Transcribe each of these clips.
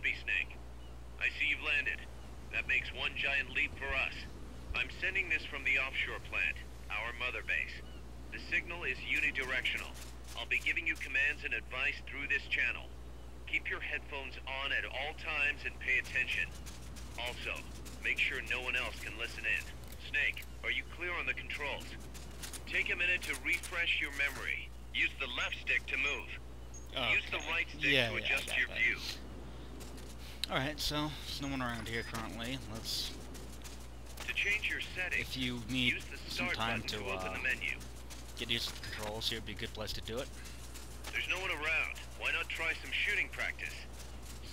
Copy, Snake. I see you've landed. That makes one giant leap for us. I'm sending this from the offshore plant, our mother base. The signal is unidirectional. I'll be giving you commands and advice through this channel. Keep your headphones on at all times and pay attention. Also, make sure no one else can listen in. Snake, are you clear on the controls? Take a minute to refresh your memory. Use the left stick to move. Okay. Use the right stick to adjust your view. Alright, so there's no one around here currently. Let's... To change your settings, if you need use the some start time button to open the menu. get used to the controls, here would be a good place to do it. There's no one around. Why not try some shooting practice?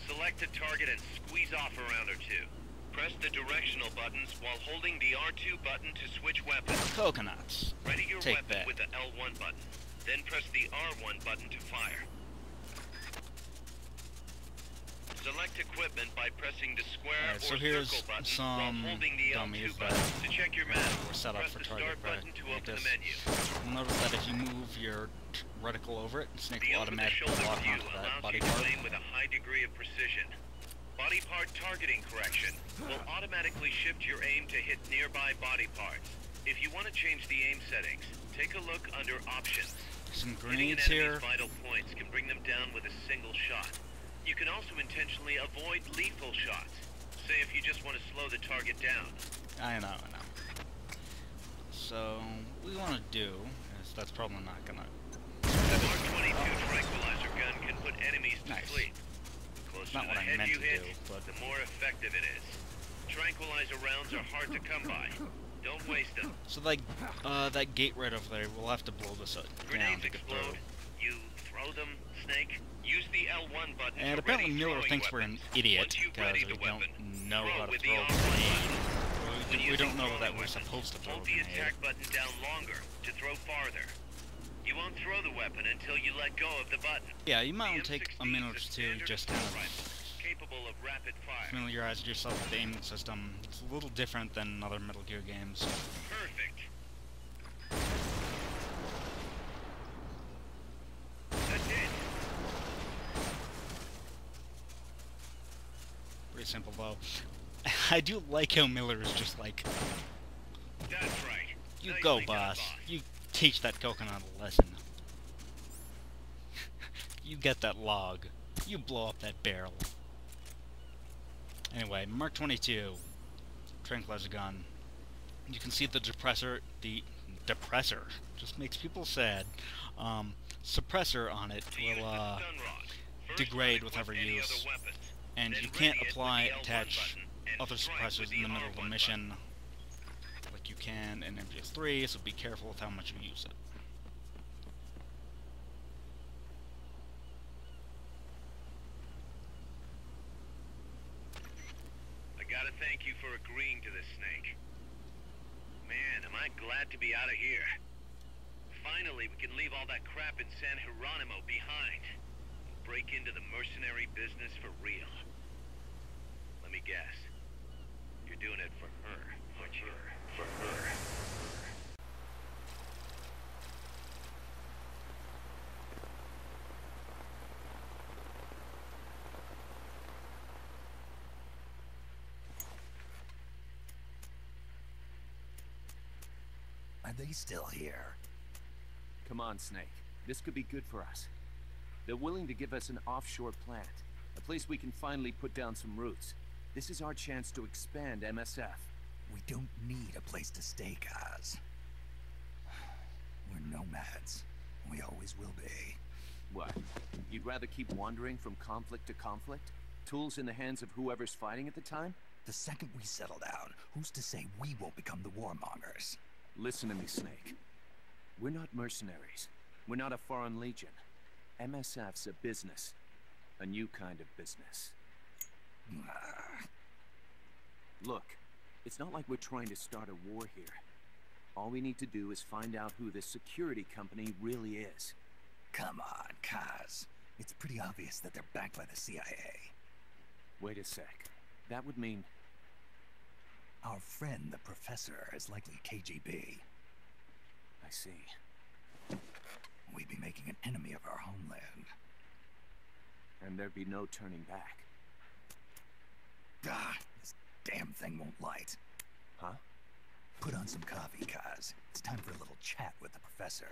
Select a target and squeeze off a round or two. Press the directional buttons while holding the R2 button to switch weapons. Coconuts. Ready your Take weapon that. with the L1 button. Then press the R1 button to fire. Select equipment by pressing the square Alright, so or here's circle button some while holding the dummies L2 that button. To check your map, were set up press for the target start button to open the practice. menu. You'll notice that if you move your reticle over it, Snake The will automatically over-the-shoulder lock view onto that allows body you to part. aim with a high degree of precision. Body part targeting correction will automatically shift your aim to hit nearby body parts. If you want to change the aim settings, take a look under Options. Some Hitting an grenades enemy's here. vital points can bring them down with a single shot. You can also intentionally avoid lethal shots. Say if you just want to slow the target down. I know. So, what we want to do is, that's probably not gonna... The Mark 22 tranquilizer gun can put enemies to Nice. sleep. The closer Not to what the I head meant you to hit, do, but... the more effective it is. Tranquilizer rounds are hard to come by. Don't waste them. So like, that gate right over there, we'll have to blow this up down Grenades to get explode. through. You throw them, Snake. Use the L1 button And to apparently ready Miller throwing thinks we're an weapons. idiot Once you've because readied we the don't weapon, know throw how to with throw the a R1 grenade. When We using don't know that throwing we're weapons, supposed to throw a hold the grenade. attack button down longer to throw farther. You won't throw the weapon until you let go of the button. Yeah, you might The want to take a M16 minute is or a two standard just kind assault of rifle, capable of rapid fire. familiarize yourself with the aiming system. It's a little different than other Metal Gear games. Perfect. That's it. Pretty simple though. I do like how Miller is just like, That's right. you Nicely go, done, boss. You teach that coconut a lesson. You get that log. You blow up that barrel. Anyway, Mark 22 tranquilizer gun. You can see the depressor. The depressor just makes people sad. Suppressor on it To use will the stun rod, first degrade with unequip every any use, other weapons, and then you can't ready it with apply, the L1 attach button, and other strike suppressors with in the middle of the R1 mission like you can in MGS3, so be careful with how much you use it. I gotta thank you for agreeing to this, Snake. Man, am I glad to be out of here. Finally, we can leave all that crap in San Geronimo behind. And break into the mercenary business for real. Let me guess. You're doing it for her, aren't you? For her. Are they still here? Come on, Snake. This could be good for us. They're willing to give us an offshore plant, a place we can finally put down some roots. This is our chance to expand MSF. We don't need a place to stay, Kaz. We're nomads. We always will be. What? You'd rather keep wandering from conflict to conflict? Tools in the hands of whoever's fighting at the time? The second we settle down, who's to say we won't become the warmongers? Listen to me, Snake. We're not mercenaries. We're not a foreign legion. MSF's a business. A new kind of business. Look, it's not like we're trying to start a war here. All we need to do is find out who this security company really is. Come on, Kaz. It's pretty obvious that they're backed by the CIA. Wait a sec. That would mean... Our friend, the professor, is likely KGB. I see. We'd be making an enemy of our homeland. And there'd be no turning back. Ah, this damn thing won't light. Huh? Put on some coffee, Kaz. It's time for a little chat with the professor.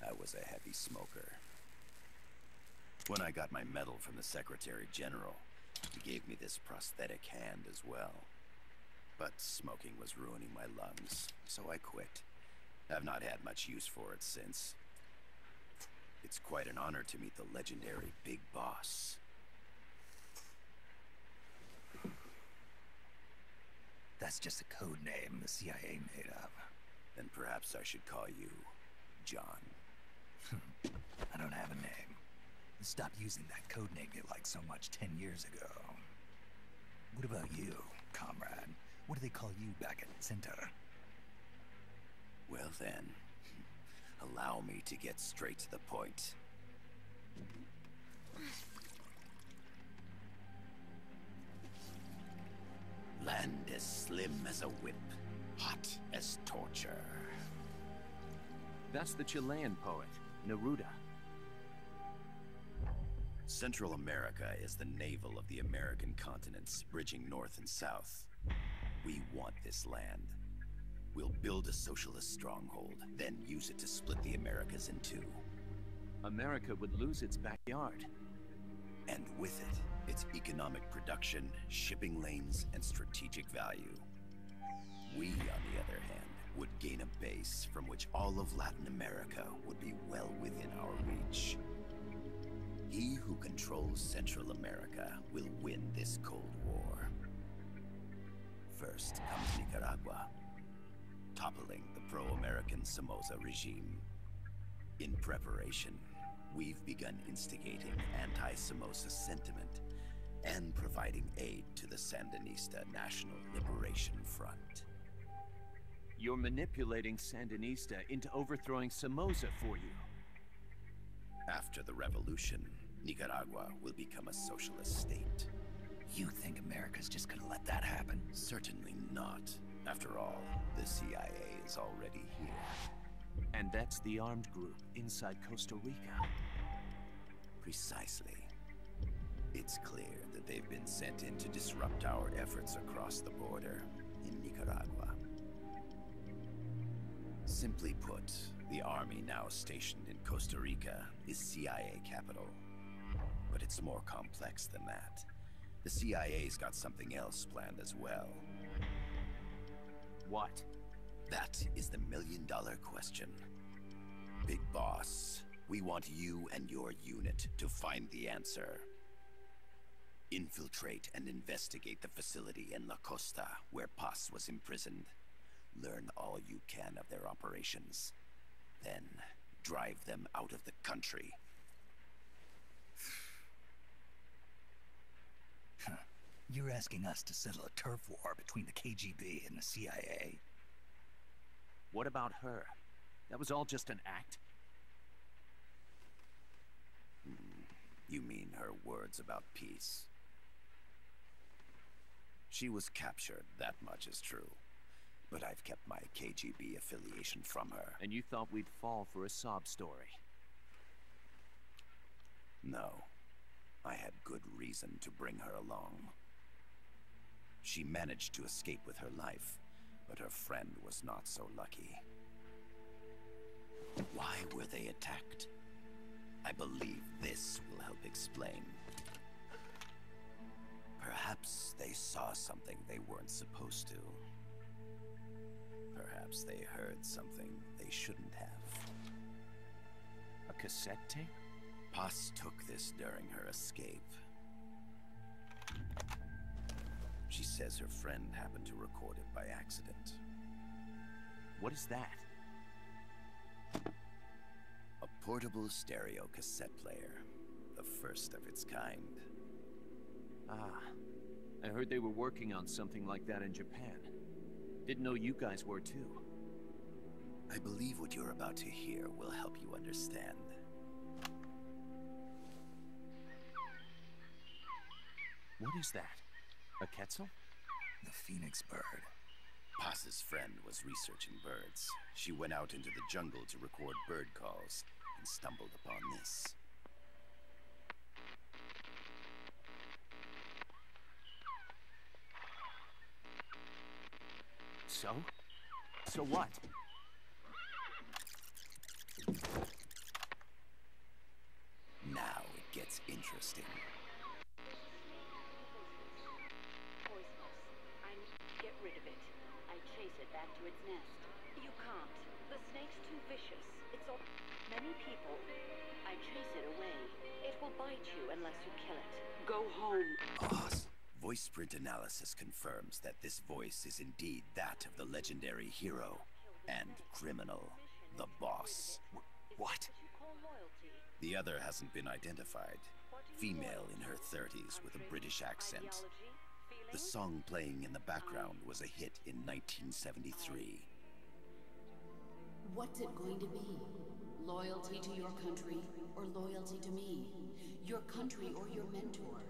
I was a heavy smoker. When I got my medal from the Secretary General, he gave me this prosthetic hand as well. But smoking was ruining my lungs, so I quit. I've not had much use for it since. It's quite an honor to meet the legendary Big Boss. That's just a code name the CIA made up. Then perhaps I should call you John. I don't have a name. Stop using that code name you liked so much 10 years ago. What about you, comrade? What do they call you back at Center? Well then, allow me to get straight to the point. Land as slim as a whip, hot as torture. That's the Chilean poet, Neruda. Central America is the navel of the American continents, bridging north and south. We want this land. We'll build a socialist stronghold, then use it to split the Americas in two. America would lose its backyard. And with it, its economic production, shipping lanes, and strategic value. We, on the other hand, would gain a base from which all of Latin America would be well within our reach. He who controls Central America will win this Cold War. First comes Nicaragua, toppling the pro-American Somoza regime. In preparation, we've begun instigating anti-Somoza sentiment and providing aid to the Sandinista National Liberation Front. You're manipulating Sandinista into overthrowing Somoza for you. After the revolution, Nicaragua will become a socialist state. You think America's just gonna let that happen? Certainly not. After all, the CIA is already here. And that's the armed group inside Costa Rica. Precisely. It's clear that they've been sent in to disrupt our efforts across the border in Nicaragua. Simply put, the army now stationed in Costa Rica is CIA capital. But it's more complex than that. The CIA's got something else planned as well. What? That is the million-dollar question. Big Boss, we want you and your unit to find the answer. Infiltrate and investigate the facility in La Costa, where Paz was imprisoned. Learn all you can of their operations. Then, drive them out of the country. You're asking us to settle a turf war between the KGB and the CIA? What about her? That was all just an act? You mean her words about peace? She was captured, that much is true. But I've kept my KGB affiliation from her. And you thought we'd fall for a sob story? No. I had good reason to bring her along. She managed to escape with her life, but her friend was not so lucky. Why were they attacked? I believe this will help explain. Perhaps they saw something they weren't supposed to. Perhaps they heard something they shouldn't have. A cassette tape? Paz took this during her escape. She says her friend happened to record it by accident. What is that? A portable stereo cassette player. The first of its kind. Ah, I heard they were working on something like that in Japan. Didn't know you guys were too. I believe what you're about to hear will help you understand. What is that? A quetzal? The phoenix bird. Paz's friend was researching birds. She went out into the jungle to record bird calls and stumbled upon this. So? So what? Now it gets interesting. Poisonous. I need to get rid of it. I chase it back to its nest. You can't. The snake's too vicious. It's all... Many people... I chase it away. It will bite you unless you kill it. Go home. Oz. Voice print analysis confirms that this voice is indeed that of the legendary hero and criminal, the boss. What? You call loyalty. The other hasn't been identified. Female in her 30s with a British accent. Ideology? The Feelings? song playing in the background was a hit in 1973. What's it going to be? Loyalty to your country or loyalty to me? Your country or your mentor?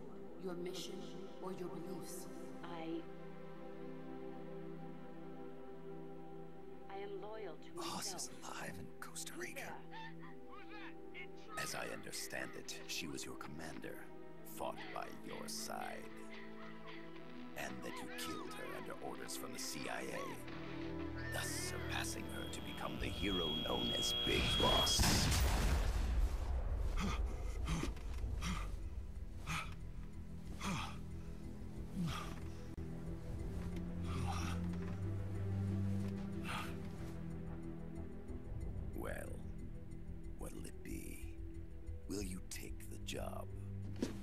Your mission or your beliefs? I am loyal to Oz myself. is alive in Costa Rica. As I understand it, she was your commander, fought by your side. And that you killed her under orders from the CIA, thus surpassing her to become the hero known as Big Boss. Well, what'll it be? Will you take the job?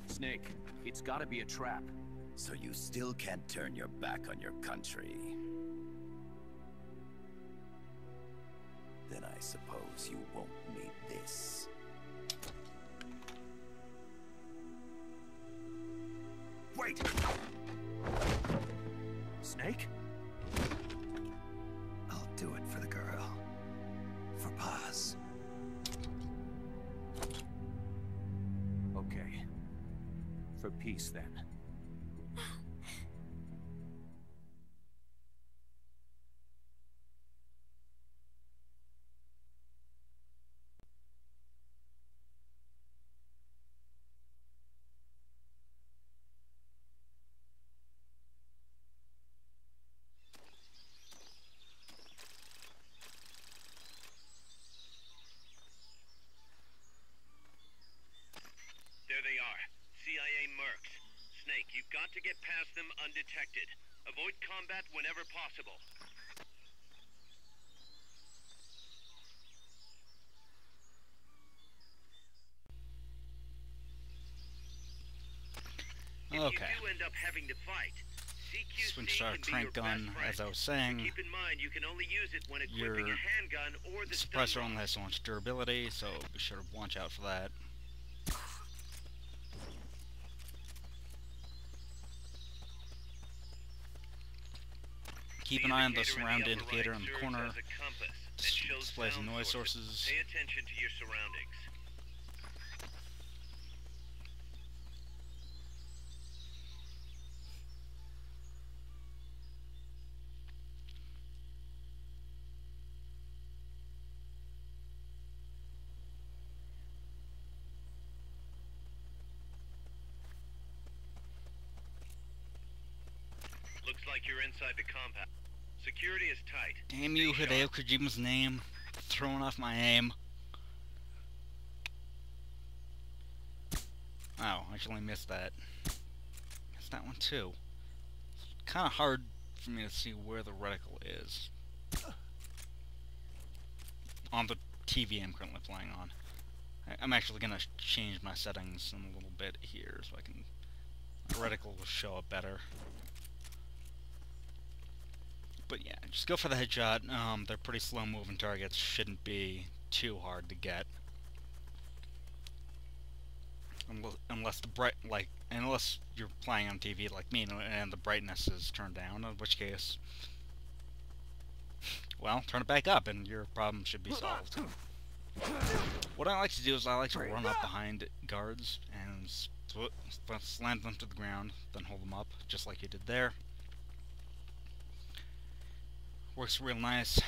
Snake, it's gotta be a trap. So you still can't turn your back on your country? Then I suppose you won't need this. Wait! Snake? I'll do it for the girl. For Paz. Okay. For peace, then. There they are. CIA mercs. Snake, you've got to get past them undetected. Avoid combat whenever possible. Okay. If you do end up having to fight, CQC Switched our can be trank your gun, best friend. as I was saying. Keep in mind, you can only use it when Your equipping a handgun or the stun suppressor rod. only has so much durability, so be sure to watch out for that. Keep an eye on the surround indicator in the corner. Displays noise sources. Pay attention to your surroundings. Looks like you're inside the compound. Security is tight. Damn you, Stay Hideo sharp. Kojima's name. Throwing off my aim. Oh, I actually missed that. Missed that one too. It's kind of hard for me to see where the reticle is. On the TV I'm currently playing on. I'm actually going to change my settings in a little bit here so I can... The reticle will show up better. But yeah, just go for the headshot. They're pretty slow moving targets. Shouldn't be too hard to get. Unless unless you're playing on TV like me and the brightness is turned down, in which case, well, turn it back up and your problem should be solved. What I like to do is I like to run up behind guards and So slam them to the ground, then hold them up, just like you did there. Works real nice.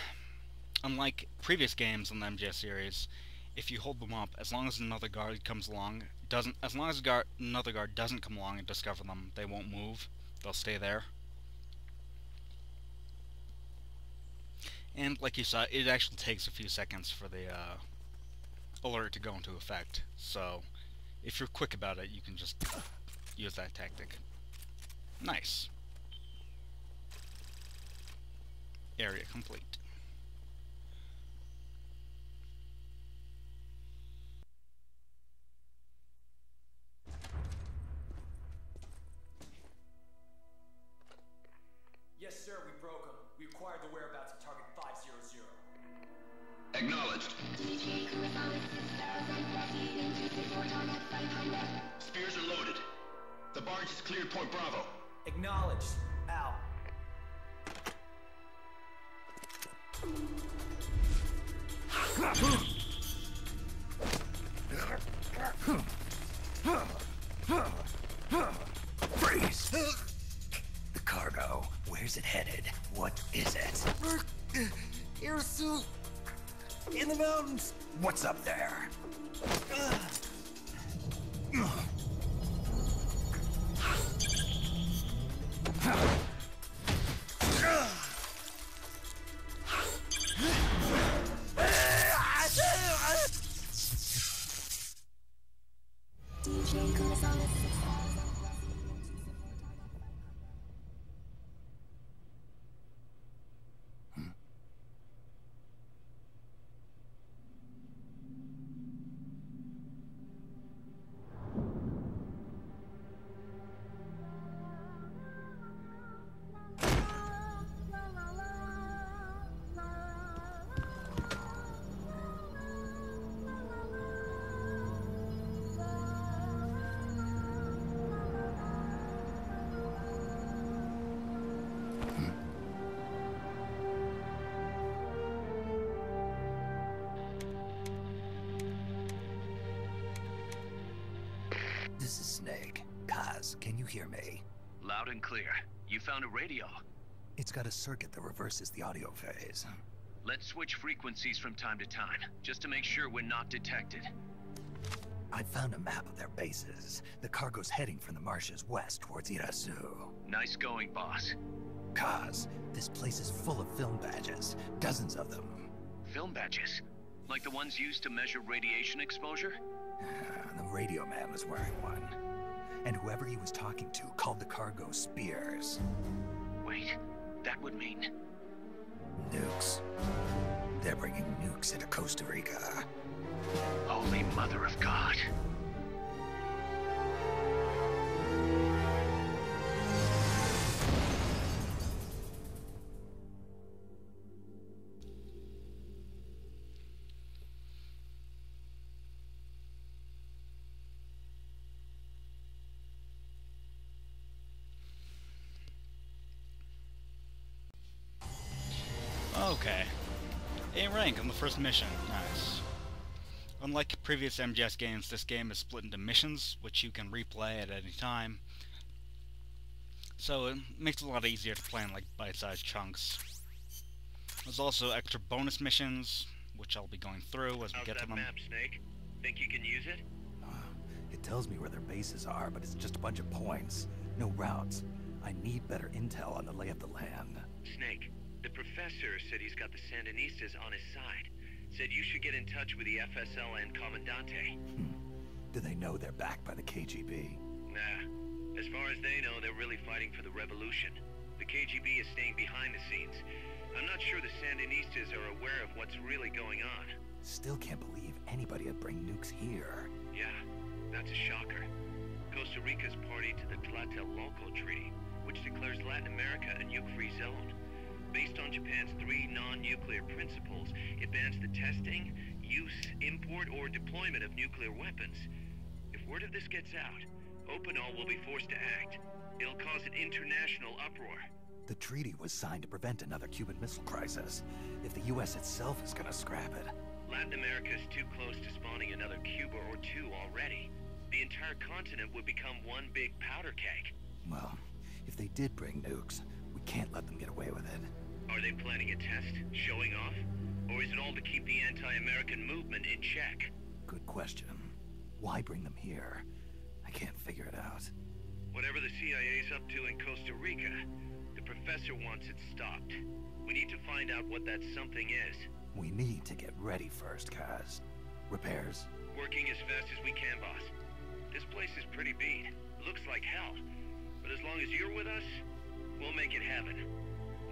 Unlike previous games in the MGS series, if you hold them up, as long as another guard comes along, another guard doesn't come along and discover them, they won't move. They'll stay there. And like you saw, it actually takes a few seconds for the alert to go into effect. So if you're quick about it, you can just use that tactic. Nice. Area complete. Yes, sir, we broke them. We acquired the whereabouts of target 500. Acknowledged. Spears are loaded. The barge has cleared Point Bravo. Acknowledged. Out. Freeze! The cargo. Where's it headed? What is it? Air suit. In the mountains. What's up there? This is Snake. Kaz, can you hear me? Loud and clear. You found a radio. It's got a circuit that reverses the audio phase. Let's switch frequencies from time to time, just to make sure we're not detected. I found a map of their bases. The cargo's heading from the marshes west towards Irasu. Nice going, boss. Kaz, this place is full of film badges. Dozens of them. Film badges? Like the ones used to measure radiation exposure? The radio man was wearing one. And whoever he was talking to called the cargo spears. Wait, that would mean... Nukes. They're bringing nukes into Costa Rica. Holy Mother of God. Okay. A rank on the first mission. Nice. Unlike previous MGS games, this game is split into missions, which you can replay at any time. So it makes it a lot easier to play in like bite-sized chunks. There's also extra bonus missions, which I'll be going through as we get to them. How's that map, Snake? Think you can use it? It tells me where their bases are, but it's just a bunch of points. No routes. I need better intel on the lay of the land. Snake, the professor said he's got the Sandinistas on his side. Said you should get in touch with the FSL and Commandante. Do they know they're backed by the KGB? Nah. As far as they know, they're really fighting for the revolution. The KGB is staying behind the scenes. I'm not sure the Sandinistas are aware of what's really going on. Still can't believe anybody would bring nukes here. Yeah, that's a shocker. Costa Rica's party to the Tlatelolco Treaty, which declares Latin America a nuke-free zone. Based on Japan's 3 non-nuclear principles, it bans the testing, use, import, or deployment of nuclear weapons. If word of this gets out, Opinol will be forced to act. It'll cause an international uproar. The treaty was signed to prevent another Cuban Missile Crisis. If the U.S. itself is gonna scrap it... Latin America is too close to spawning another Cuba or two already. the entire continent would become one big powder keg. Well, if they did bring nukes, we can't let them get away with it. Are they planning a test, showing off? Or is it all to keep the anti-American movement in check? Good question. Why bring them here? I can't figure it out. Whatever the CIA's up to in Costa Rica, the professor wants it stopped. We need to find out what that something is. We need to get ready first, Kaz. Repairs? Working as fast as we can, boss. This place is pretty beat. Looks like hell. But as long as you're with us, we'll make it happen.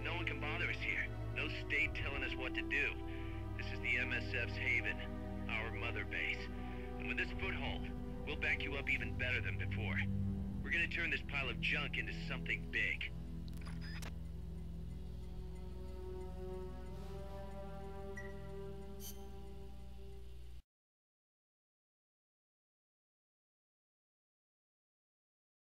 No one can bother us here. No state telling us what to do. This is the MSF's haven, our mother base. And with this foothold, we'll back you up even better than before. We're gonna turn this pile of junk into something big.